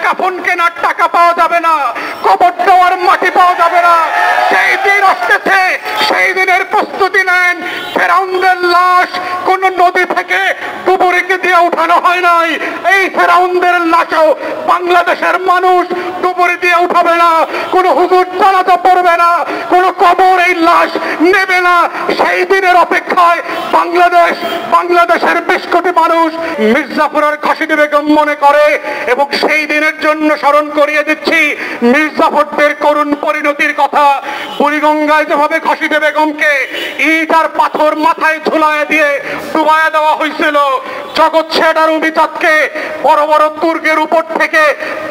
কাফন কেনার টাকা পাওয়া যাবে না, কবর দেওয়ার মাটি পাওয়া যাবে না। সেই দিন আসতেছে, সেই দিনের প্রস্তুতি নেন। ফেরাউনদের লাশ কোন নদী থেকে ডুবুরিকে দিয়ে উঠানো হয় নাই। এই ফেরাউনদের লাশও বাংলাদেশের মানুষ ডুবুরি দিয়ে উঠাবে না, কোন হুজুর জানাজা পড়বে না, কোন কবর এই লাশ নেবে না। সেই দিনের অপেক্ষায় বাংলাদেশের 20 কোটি মানুষ মির্জাপুরের খাসিদি বেগম মনে করে। এবং সেই দিনের জন্য স্মরণ করিয়ে দিচ্ছি মির্জাফরদের করুণ পরিণতির কথা। বুড়িগঙ্গায় যেভাবে খাসিদি বেগমকে ইট আর পাথর মাথায় ঝুলায় দিয়ে ডুবাইয়া দেওয়া হয়েছিল, জগৎ শেঠ আর উমিচাঁদকে বড় বড় দুর্গের উপর থেকে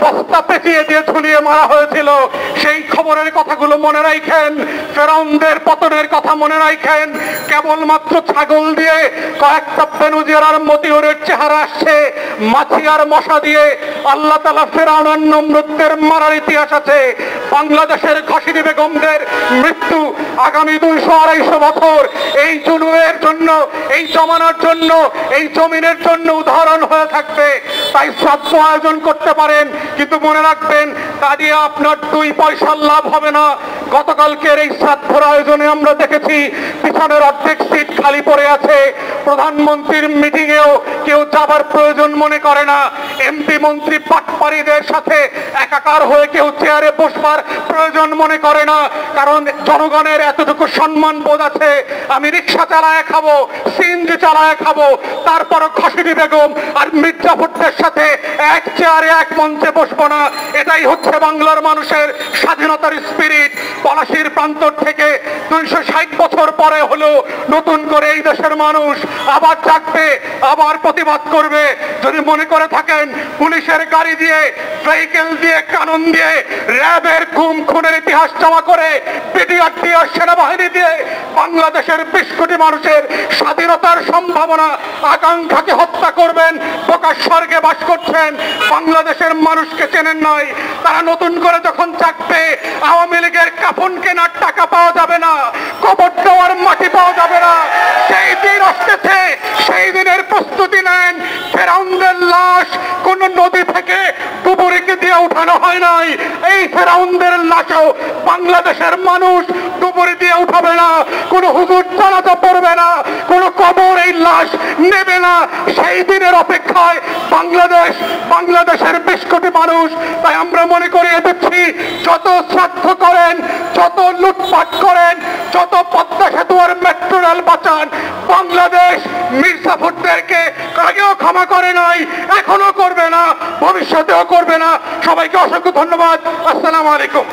বস্তা পেঁচিয়ে দিয়ে ঝুলিয়ে মারা হয়েছিল। সেই খবরের কথাগুলো মনে রাখেন, ফেরাউনদের পতনের কথা মনে রাখেন। কেবলমাত্র ছাগল দিয়ে কয়েকটা বেনুজিয়ার আর মতিউরের চেহারা আসছে, মাছি আর মশা দিয়ে আল্লাহ তাআলা ফেরাউন আর নমরুদদের মারার ইতিহাস আছে। বাংলাদেশের খাসিদি বেগমদের মৃত্যু আগামী 200-250 বছর এই জুলুমের জন্য, এই জমানার জন্য, এই জমিনের জন্য উদাহরণ হয়ে থাকবে। তাই শ্রাদ্ধ আয়োজন করতে পারেন, কিন্তু মনে রাখবেন তা দিয়ে আপনার 2 পয়সার লাভ হবে না। গতকালকের এই শ্রাদ্ধের আয়োজনে আমরা দেখেছি পিছনের অর্ধেক সিট খালি পড়ে আছে। প্রধানমন্ত্রীর মিটিংয়েও কেউ যাবার প্রয়োজন মনে করে না। এমপি মন্ত্রী পাটপাড়িদের সাথে একাকার হয়ে কেউ চেয়ারে বসবার প্রয়োজন মনে করে না, কারণ জনগণের এতটুকু সম্মান বোধ আছে। আমি রিক্সা চালায় খাবো, সিএনজি চালায় খাবো, তারপরও খাসিদি বেগম আর মির্জাফরদের সাথে এক চেয়ারে এক মঞ্চে বসবো না। এটাই হচ্ছে বাংলার মানুষের স্বাধীনতার স্পিরিট। পলাশির প্রান্তর থেকে 260 বছর পরে হলো নতুন করে এই দেশের মানুষ আবার জাগবে, আবার প্রতিবাদ করবে। যদি মনে করে থাকেন পুলিশের গাড়ি দিয়ে, ভেহিকেল দিয়ে, কানুন দিয়ে, র্যাবের গুম খুনের ইতিহাস জমা করে, বিডিআর দিয়ে, সেনাবাহিনী দিয়ে বাংলাদেশের 20 কোটি মানুষের স্বাধীনতার সম্ভাবনা আকাঙ্ক্ষাকে হত্যা করবেন, প্রকাশ স্বর্গে বাস করছেন, বাংলাদেশের মানুষকে চেনেন নয়। তারা নতুন করে যখন জাগবে, আওয়ামী লীগের কাফন কেনার টাকা পাওয়া যাবে না, কবর দেওয়ার মাটি পাওয়া যাবে না। সেই দিন আসতেছে, সেই দিনের প্রস্তুতি নেন। ফেরাউনদের লাশ কোন নদী থেকে ডুবুরিকে দিয়ে উঠানো হয় নাই। এই ফেরাউনদের লাশও বাংলাদেশের মানুষ ডুবুরি দিয়ে উঠাবে না, কোন হুজুর জানাজা পড়বে না, কোন কবর এই লাশ নেবে না। সেই দিনের অপেক্ষায় বাংলাদেশের 20 কোটি মানুষ। তাই আমরা মনে করিয়ে দিচ্ছি, যত শ্রাদ্ধ করেন, যত লুটপাট করেন, যত পদ্মা সেতু আর মেট্রো রেল বাঁচান, বাংলাদেশ মির্জাফরদেরকে আগেও ক্ষমা করে নাই, এখনো করবে না, ভবিষ্যতেও করবে না। সবাইকে অসংখ্য ধন্যবাদ। আসসালামু আলাইকুম।